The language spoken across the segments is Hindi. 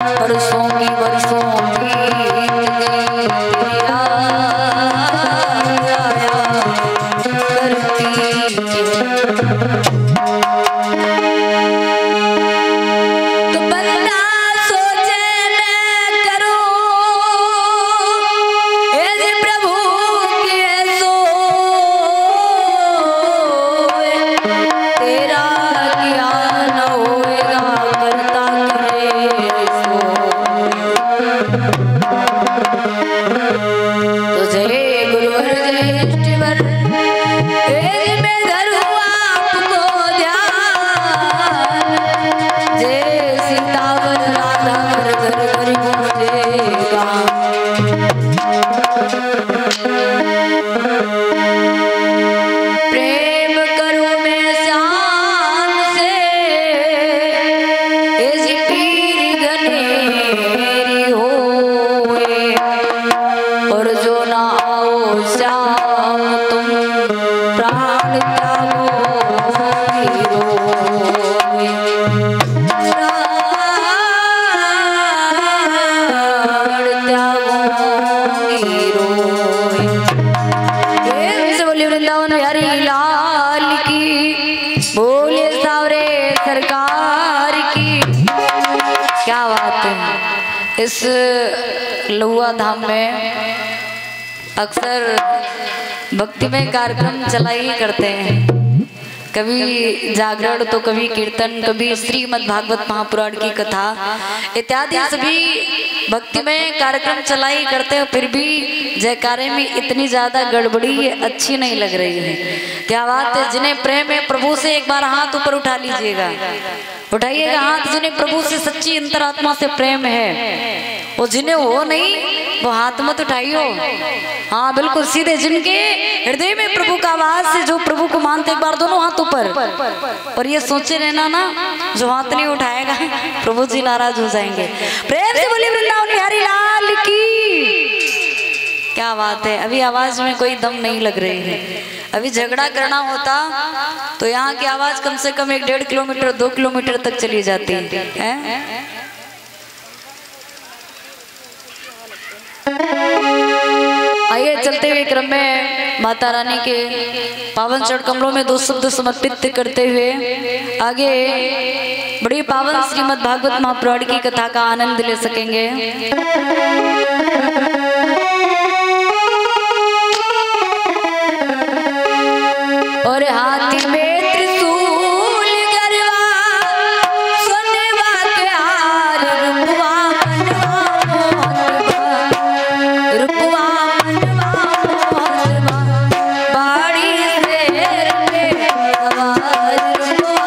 बरसों की बरसों बीत गई तेरा आया करती तो बंदा सोचे न करो ऐसे प्रभु के सो तेरा ज्ञान होएगा करता करे सो तुझे गुरुवर जय इष्टवर में धरू आपको ध्यान जय सीतावर राधावर घर घर गूंजेगा प्रेम करूं मैं श्याम से ऐसी पीर घनेरी होए और जो ना आओ श्याम तुम प्राण त्यागो रोए प्राण त्यागो रोए प्रेम से बोलिए वृंदावन बिहारी लाल की बोलिए सावरे सरकार की। क्या बात है। इस लहुआ धाम में अक्सर भक्तिमय कार्यक्रम चला ही करते हैं, कभी जागरण तो कभी कीर्तन, कभी श्रीमद् भागवत महापुराण की कथा इत्यादि सभी भक्तिमय कार्यक्रम चला ही करते हैं। फिर भी जयकारे में इतनी ज्यादा गड़बड़ी ये अच्छी नहीं लग रही है। क्या बात है। जिन्हें प्रेम है प्रभु से एक बार हाथ ऊपर उठा लीजिएगा, उठाइएगा हाथ जिन्हें प्रभु से सच्ची अंतरात्मा से प्रेम है। वो जिन्हें हो नहीं वो हाथ मत उठाइयो। हाँ बिल्कुल सीधे जिनके हृदय में प्रभु का आवाज से जो प्रभु को मानते एक बार दोनों हाथ ऊपर। और ये सोचे रहना ना जो हाथ नहीं उठाएगा प्रभु जी नाराज हो जाएंगे। प्रेम से बोलिए वृंदावन बिहारी लाल की। क्या बात है। अभी आवाज में कोई दम नहीं लग रही है। अभी झगड़ा करना होता तो यहाँ की आवाज कम से कम 1-1.5 किलोमीटर 2 किलोमीटर तक चली जाती है। आइए चलते हुए क्रम में माता रानी के पावन चरण कमलों में 2 शब्द समर्पित करते हुए आगे बड़ी पावन श्रीमद् भागवत महापुराण की कथा का आनंद ले सकेंगे। और हाथी में त्रिशूल गरवा सोनेवा के हार रुपवा रुपवा बाड़ी शेर पे सवार रुपवा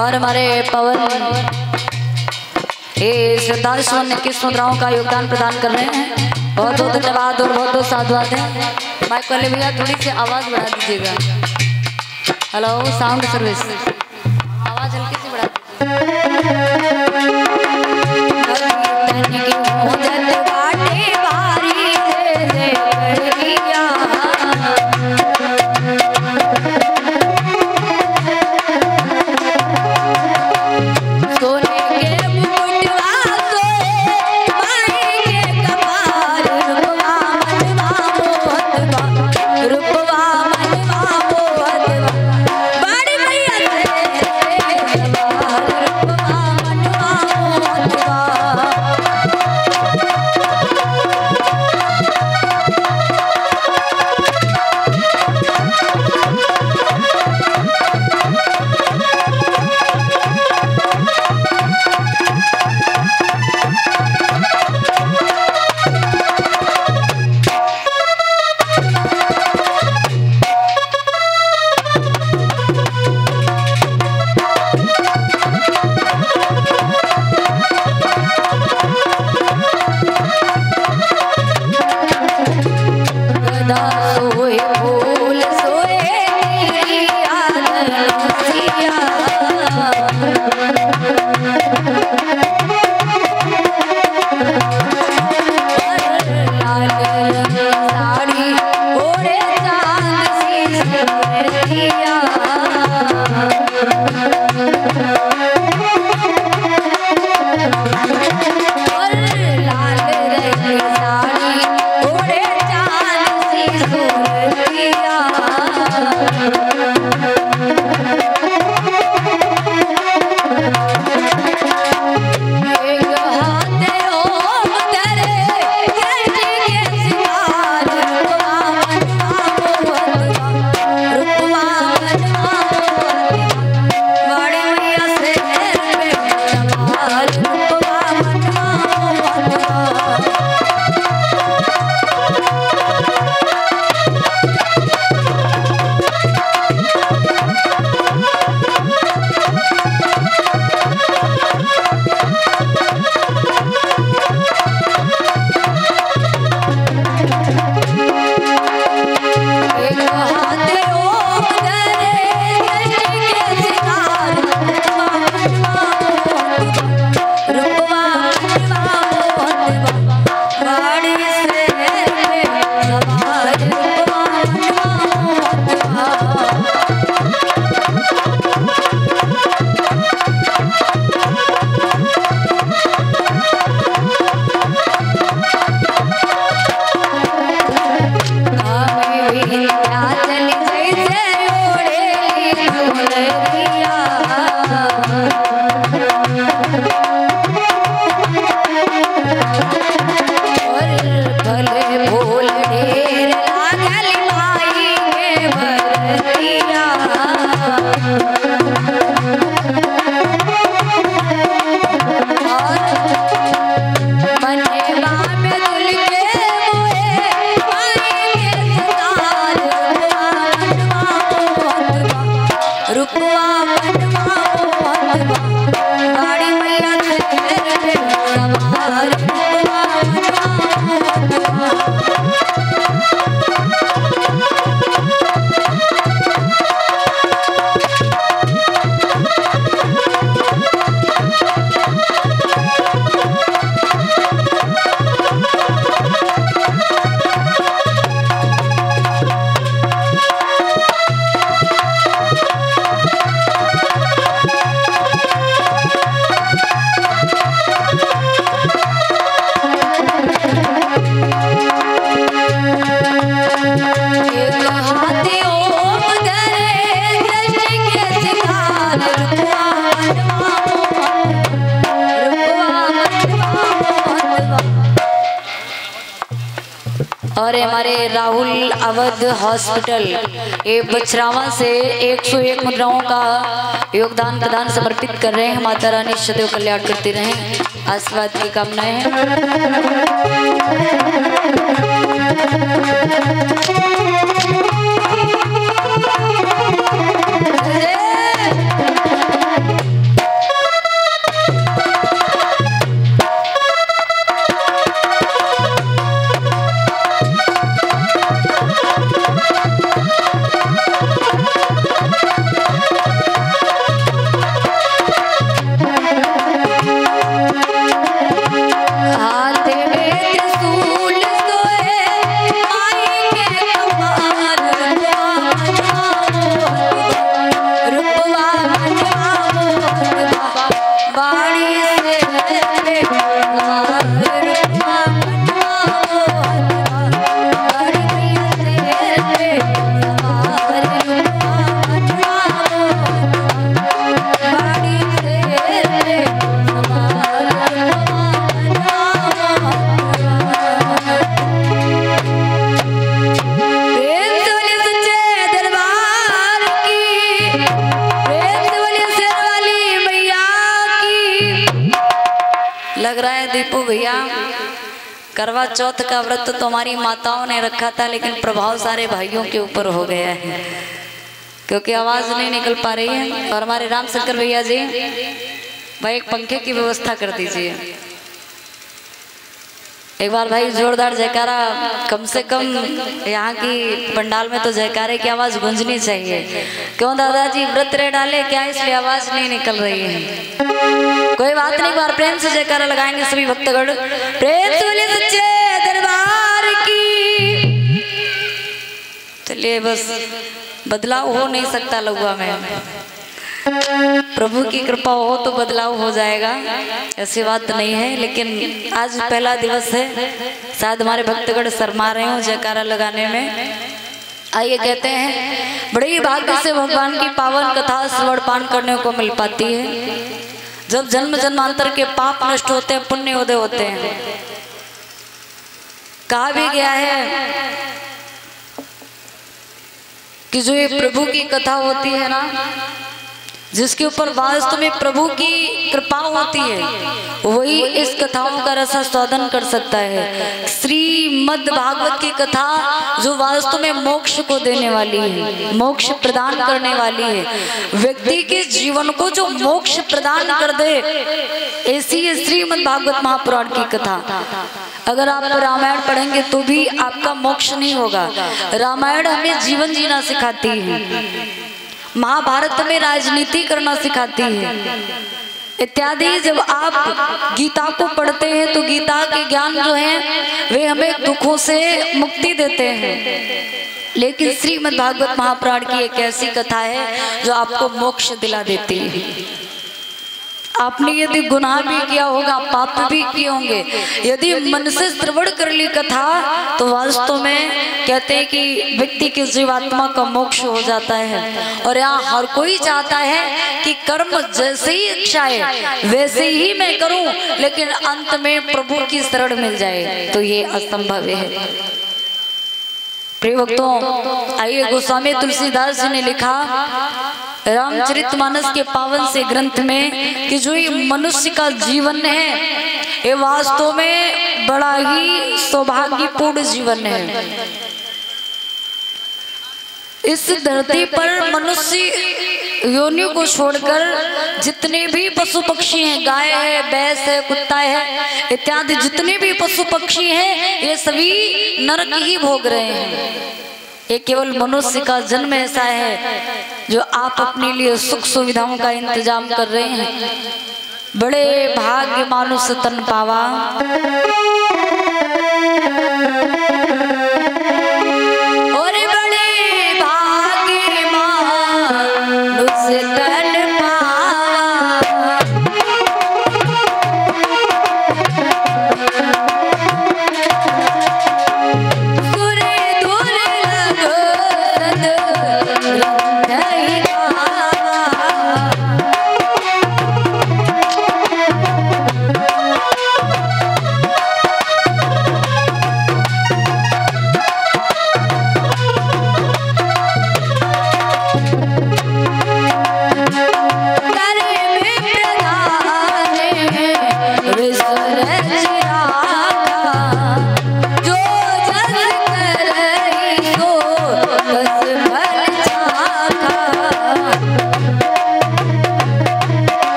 और हमारे पवन ये श्रद्धालु 21 मुद्राओं का योगदान प्रदान कर रहे हैं। बहुत बहुत धन्यवाद और बहुत बहुत साधुवाद है। माइक वाले भैया थोड़ी सी आवाज बढ़ा दीजिएगा। हेलो साउंड सर्विस आवाज हल्की सी बढ़ा और हमारे राहुल अवध हॉस्पिटल ये बछरावा से 101 मुद्राओं का योगदान प्रदान समर्पित कर रहे हैं। माता रानी सदैव कल्याण करती रहें, आशीर्वाद की कामनाएं हैं। रहा है दीपू भैया, करवा चौथ का व्रत तो हमारी माताओं ने रखा था, लेकिन प्रभाव सारे भाइयों के ऊपर हो गया है क्योंकि आवाज़ नहीं निकल पा रही है। और हमारे रामशंकर भैया जी, भाई एक पंखे की व्यवस्था कर दीजिए। एक बार भाई जोरदार जयकारा, कम से कम यहाँ की पंडाल में तो जयकारे की आवाज़ गूंजनी चाहिए। क्यों दादाजी व्रत रह डाले क्या, इसलिए आवाज़ नहीं निकल रही है। कोई बात नहीं, बार प्रेम से जयकारा लगाएंगे सभी भक्तगण, प्रेम से बोलिए सच्चे दरबार की। चलिए बस बदलाव हो नहीं सकता लहुआ में, प्रभु की कृपा हो तो बदलाव हो जाएगा, ऐसी बात नहीं है। लेकिन आज पहला दिवस है, शायद हमारे भक्तगण शर्मा रहे हो जयकारा लगाने में। आइए कहते हैं, बड़े ही भाग्य से भगवान की पावन कथा श्रवण पान करने को मिल पाती है। जब जन्म जन्मांतर के पाप नष्ट होते हैं, पुण्य उदय होते हैं। कहा भी गया है कि जो ये प्रभु की कथा होती है ना, जिसके ऊपर वास्तव में प्रभु की कृपा होती है, वही इस कथाओं का रसास्वादन कर सकता है। श्रीमद् भागवत की कथा जो वास्तव में मोक्ष को देने वाली है, मोक्ष प्रदान करने वाली है, व्यक्ति के जीवन को जो मोक्ष प्रदान कर दे, ऐसी है श्रीमद् भागवत महापुराण की कथा। अगर आप रामायण पढ़ेंगे तो भी आपका मोक्ष नहीं होगा। रामायण हमें जीवन जीना सिखाती है, महाभारत में राजनीति करना सिखाती है इत्यादि। जब आप गीता को पढ़ते हैं तो गीता के ज्ञान जो है वे हमें दुखों से मुक्ति देते हैं। लेकिन श्रीमद् भागवत महापुराण की एक ऐसी कथा है जो आपको मोक्ष दिला देती है। आपने यदि गुनाह भी किया होगा, पाप भी किए होंगे, यदि मन से श्रवण कर ली कथा तो वास्तव में कहते हैं कि व्यक्ति की जीवात्मा का मोक्ष हो जाता है। और यहाँ हर कोई चाहता है कि कर्म जैसे ही इच्छा है वैसे ही मैं करूं, लेकिन अंत में प्रभु की शरण मिल जाए तो ये असंभव है। प्रिय भक्तों, आइए गोस्वामी तुलसीदास जी ने लिखा रामचरितमानस के पावन से ग्रंथ में कि जो ये मनुष्य का जीवन है ये वास्तव में बड़ा ही सौभाग्यपूर्ण जीवन है। इस धरती पर मनुष्य योनियों को छोड़कर जितने भी पशु पक्षी हैं, गाय है, भैंस है, कुत्ता है इत्यादि जितने भी पशु पक्षी हैं, ये सभी नरक ही भोग रहे हैं। ये केवल मनुष्य का जन्म ऐसा है जो आप अपने लिए सुख सुविधाओं का इंतजाम कर रहे हैं। बड़े भाग्य मानुष तन पावा, और बड़े भाग्य मानुष तन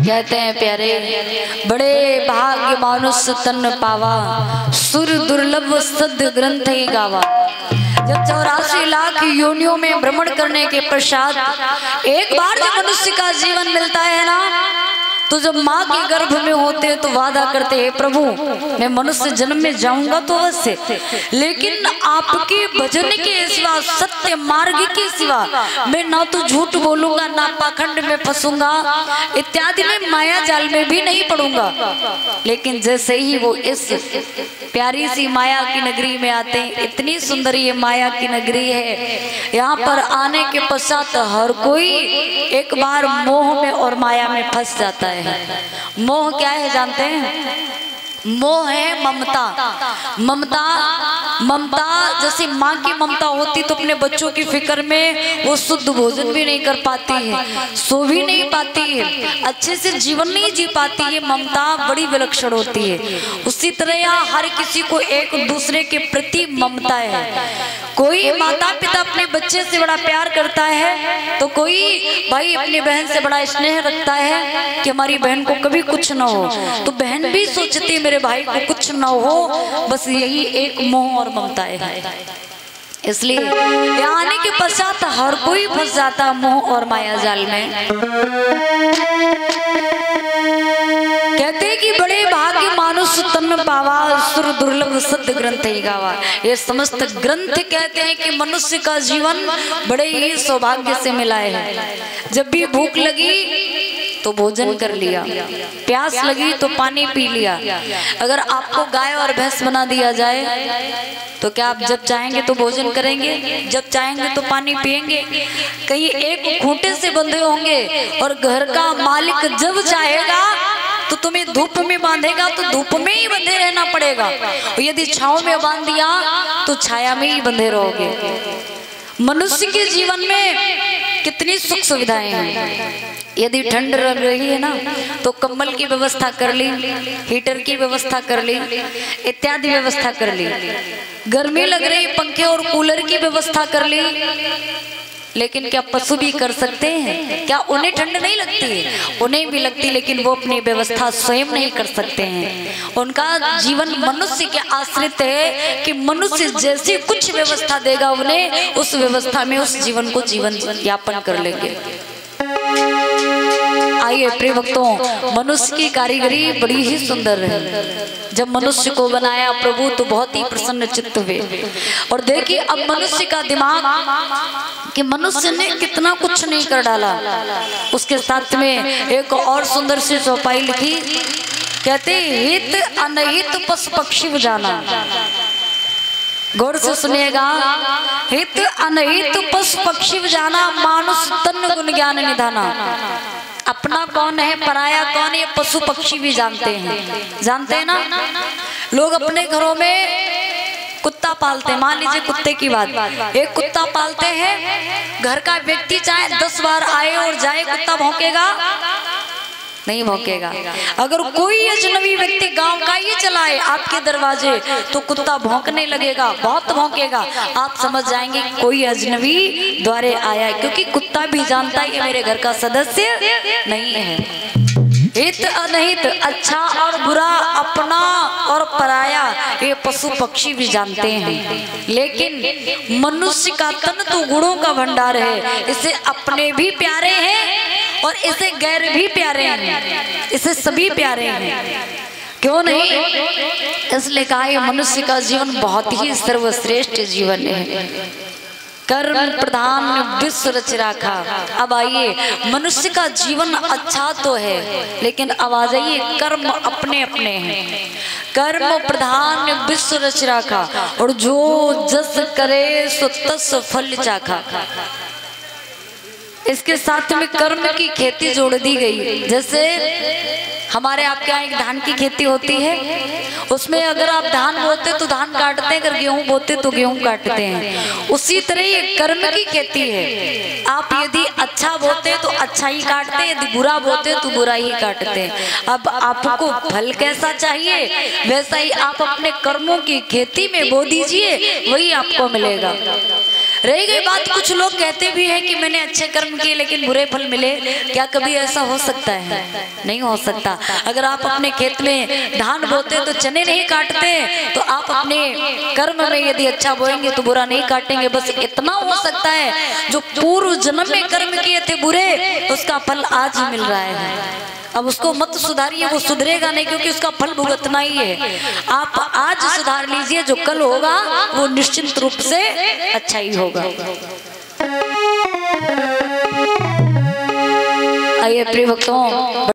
कहते हैं प्यारे, बड़े भाग्य मानुष तन पावा, सुर दुर्लभ सद ग्रंथ ही गावा। जब 84 लाख योनियों में भ्रमण करने के पश्चात एक बार जब मनुष्य का जीवन मिलता है ना, तो जब माँ के गर्भ में होते हैं तो वादा करते हैं प्रभु मैं मनुष्य जन्म में जाऊंगा तो अवश्य, लेकिन आपके भजन के सिवा, सत्य मार्ग के सिवा मैं ना तो झूठ बोलूंगा, ना पाखंड में फंसूंगा, इत्यादि में माया जाल में भी नहीं पड़ूंगा। लेकिन जैसे ही वो इस प्यारी सी माया की नगरी में आते हैं, इतनी सुंदर ये माया की नगरी है, यहाँ पर आने के पश्चात हर कोई एक बार मोह में और माया में फंस जाता है। मोह क्या है जानते हैं? मोह है ममता। ममता जैसे माँ की ममता होती तो अपने बच्चों की फिक्र में वो शुद्ध भोजन भी नहीं कर पाती है, सो भी नहीं पाती है, अच्छे से जीवन नहीं जी पाती है। ममता बड़ी विलक्षण होती है। उसी तरह यहाँ हर किसी को एक दूसरे के प्रति ममता है। कोई माता पिता अपने बच्चे से बड़ा प्यार करता है तो कोई भाई अपनी बहन से बड़ा स्नेह रखता है कि हमारी बहन को कभी कुछ ना हो, तो बहन भी सोचती है मेरे भाई को कुछ ना हो। बस यही एक मोह और ममता है। इसलिए यहाँ आने के पश्चात हर कोई फंस जाता मोह और माया जाल में। कहते कि बड़े भाग्य मानुष तन पावा, सुर दुर्लभ सत्य ग्रंथ ही गावा। ये समस्त ग्रंथ कहते हैं कि मनुष्य का जीवन बड़े ही सौभाग्य से मिला है। जब भी भूख लगी तो भोजन कर लिया, प्यास लगी तो पानी पी लिया। अगर आपको गाय और भैंस बना दिया जाए तो क्या आप जब चाहेंगे तो भोजन करेंगे, जब चाहेंगे तो पानी पिएंगे? कहीं एक खूंटे से बंधे होंगे और घर का मालिक जब चाहेगा तो तुम्हें धूप में बांधेगा तो धूप में ही बंधे रहना पड़ेगा, और यदि छांव में बांध दिया तो छाया में ही बंधे रहोगे। मनुष्य के जीवन में कितनी सुख सुविधाएं हैं। यदि ठंड लग रही है ना तो कंबल की व्यवस्था कर ली, हीटर की व्यवस्था कर ली, इत्यादि व्यवस्था कर ली। गर्मी लग रही, पंखे और कूलर की व्यवस्था कर ली। लेकिन क्या पशु भी कर सकते हैं? क्या उन्हें ठंड नहीं लगती? उन्हें भी लगती, लेकिन वो अपनी व्यवस्था स्वयं नहीं कर सकते हैं। उनका जीवन मनुष्य के आश्रित है कि मनुष्य जैसी कुछ व्यवस्था देगा उन्हें, उस व्यवस्था में उस जीवन को जीवन यापन कर लेंगे। आइए प्रिय भक्तों, मनुष्य की कारीगरी बड़ी ही सुंदर है। जब मनुष्य को बनाया प्रभु तो बहुत ही प्रसन्न चित्त हुए। और देखिए अब मनुष्य का दिमाग कि मनुष्य ने कितना कुछ नहीं कर डाला। उसके साथ में एक और सुंदर सी चौपाई लिखी, कहते हित अनहित पशु पक्षी जाना। गौर से सुनिएगा, हित अनहित पशु पक्षी जाना, मानुष तन गुण ज्ञान निधाना। अपना कौन है, पराया कौन है, पशु पक्षी भी जानते हैं। जानते हैं ना, लोग अपने घरों में कुत्ता पालते हैं। मान लीजिए कुत्ते की बात, एक कुत्ता पालते हैं। घर का व्यक्ति चाहे 10 बार आए और जाए, कुत्ता भौंकेगा? नहीं भौंकेगा। अगर कोई अजनबी व्यक्ति गांव का ही चलाए आपके दरवाजे तो कुत्ता भौंकने लगेगा, बहुत भौंकेगा। आप समझ जाएंगे कोई अजनबी द्वारे आया है, क्योंकि कुत्ता भी जानता है ये मेरे घर का सदस्य नहीं है। हित अनहित, अच्छा और बुरा, अपना और पराया, ये पशु पक्षी भी जानते हैं। लेकिन मनुष्य का तन तो गुणों का भंडार है। इसे अपने भी प्यारे हैं और इसे गैर भी प्यारे हैं, इसे सभी प्यारे हैं। क्यों नहीं? इसलिए कहा ये मनुष्य का जीवन बहुत ही सर्वश्रेष्ठ जीवन है। कर्म प्रधान विश्व रच राखा। अब आइए, मनुष्य का जीवन अच्छा तो है, लेकिन अब आ जाइए कर्म अपने अपने हैं। कर्म प्रधान विश्व रच राखा, और जो जस करे सो तस फल चाखा। इसके साथ में कर्म की खेती जोड़ दी गई। जैसे हमारे आपके यहाँ एक धान की खेती होती है, उसमें अगर आप धान बोते तो धान काटते हैं, अगर गेहूं बोते तो गेहूं काटते हैं। उसी तरह ये कर्म की खेती है। आप यदि अच्छा बोते तो अच्छा ही काटते हैं, यदि बुरा बोते तो बुरा ही काटते हैं। अब आपको फल कैसा चाहिए, वैसा ही आप अपने कर्मों की खेती में बो दीजिए, वही आपको मिलेगा। रह गई बात, कुछ लोग कहते भी हैं कि मैंने अच्छे कर्म किए लेकिन बुरे फल मिले। क्या कभी ऐसा हो सकता है? नहीं हो सकता। अगर आप अपने खेत में धान बोते तो चने नहीं काटते, तो आप अपने कर्म में यदि अच्छा बोएंगे तो बुरा नहीं काटेंगे। बस इतना हो सकता है, जो पूर्व जन्म में कर्म किए थे बुरे, उसका फल आज ही मिल रहा है। अब उसको मत सुधारिए, वो सुधरेगा नहीं, क्योंकि उसका फल भुगतना ही है। आप आज सुधार लीजिए, जो कल होगा वो निश्चित रूप से अच्छा ही होगा। आइए प्रिय भक्तों,